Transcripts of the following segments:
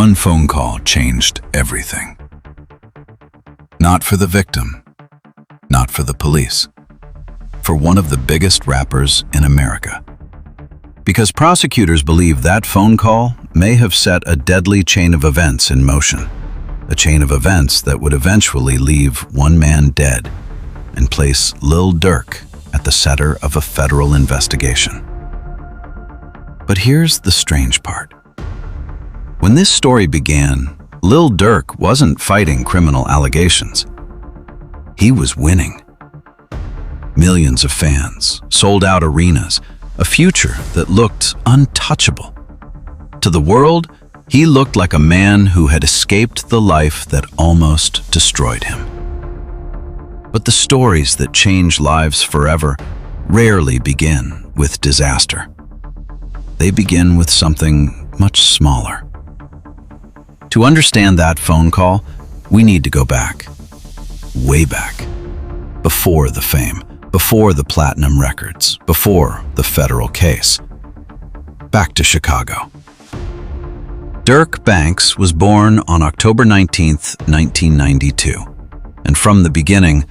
One phone call changed everything. Not for the victim, not for the police, for one of the biggest rappers in America. Because prosecutors believe that phone call may have set a deadly chain of events in motion. A chain of events that would eventually leave one man dead and place Lil Durk at the center of a federal investigation. But here's the strange part. When this story began, Lil Durk wasn't fighting criminal allegations. He was winning. Millions of fans, sold-out arenas, a future that looked untouchable. To the world, he looked like a man who had escaped the life that almost destroyed him. But the stories that change lives forever rarely begin with disaster. They begin with something much smaller. To understand that phone call, we need to go back, way back, before the fame, before the platinum records, before the federal case. Back to Chicago. Durk Banks was born on October 19, 1992, and from the beginning,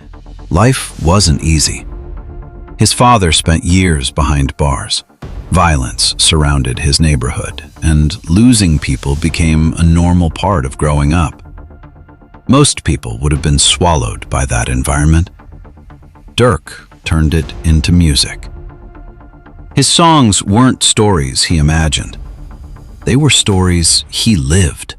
life wasn't easy. His father spent years behind bars. Violence surrounded his neighborhood, and losing people became a normal part of growing up. Most people would have been swallowed by that environment. Durk turned it into music. His songs weren't stories he imagined. They were stories he lived.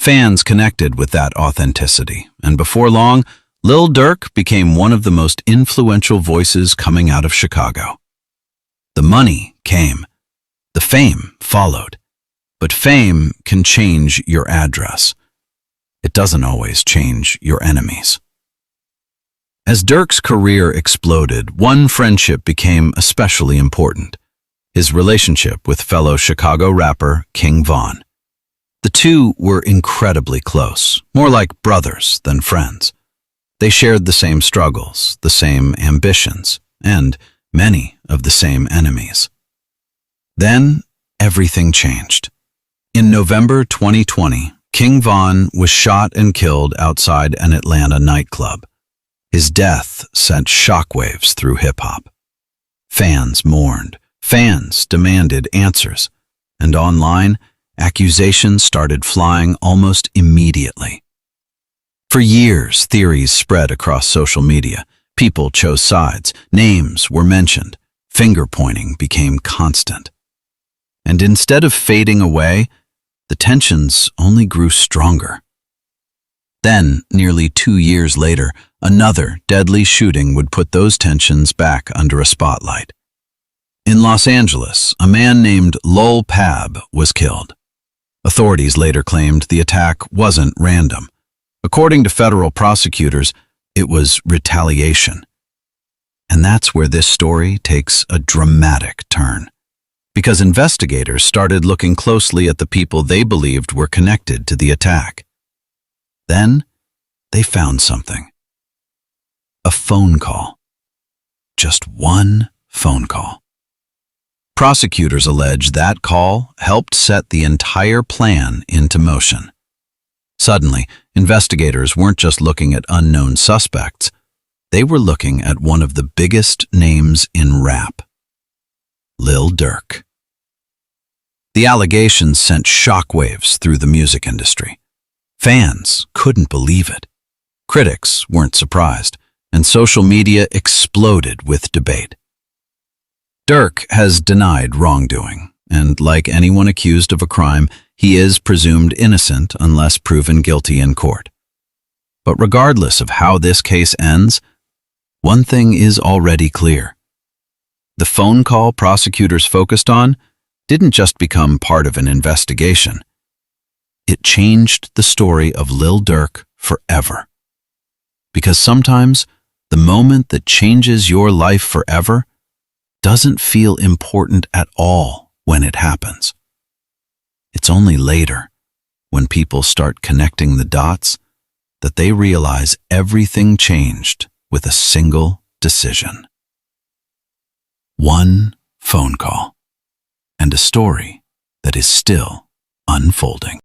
Fans connected with that authenticity, and before long, Lil Durk became one of the most influential voices coming out of Chicago. The money came. The fame followed. But fame can change your address. It doesn't always change your enemies. As Durk's career exploded, one friendship became especially important: his relationship with fellow Chicago rapper King Von. The two were incredibly close, more like brothers than friends. They shared the same struggles, the same ambitions, and many of the same enemies. Then, everything changed. In November 2020, King Von was shot and killed outside an Atlanta nightclub. His death sent shockwaves through hip-hop. Fans mourned, fans demanded answers, and online, accusations started flying almost immediately. For years, theories spread across social media. People chose sides, names were mentioned, finger-pointing became constant. And instead of fading away, the tensions only grew stronger. Then, nearly 2 years later, another deadly shooting would put those tensions back under a spotlight. In Los Angeles, a man named Lil Baby was killed. Authorities later claimed the attack wasn't random. According to federal prosecutors, it was retaliation. And that's where this story takes a dramatic turn, because investigators started looking closely at the people they believed were connected to the attack. Then, they found something. A phone call. Just one phone call. Prosecutors allege that call helped set the entire plan into motion. Suddenly, investigators weren't just looking at unknown suspects. They were looking at one of the biggest names in rap: Lil Durk. The allegations sent shockwaves through the music industry. Fans couldn't believe it. Critics weren't surprised, and social media exploded with debate. Durk has denied wrongdoing, and like anyone accused of a crime, he is presumed innocent unless proven guilty in court. But regardless of how this case ends, one thing is already clear. The phone call prosecutors focused on didn't just become part of an investigation. It changed the story of Lil Durk forever. Because sometimes, the moment that changes your life forever doesn't feel important at all when it happens. It's only later, when people start connecting the dots, that they realize everything changed with a single decision. One phone call, and a story that is still unfolding.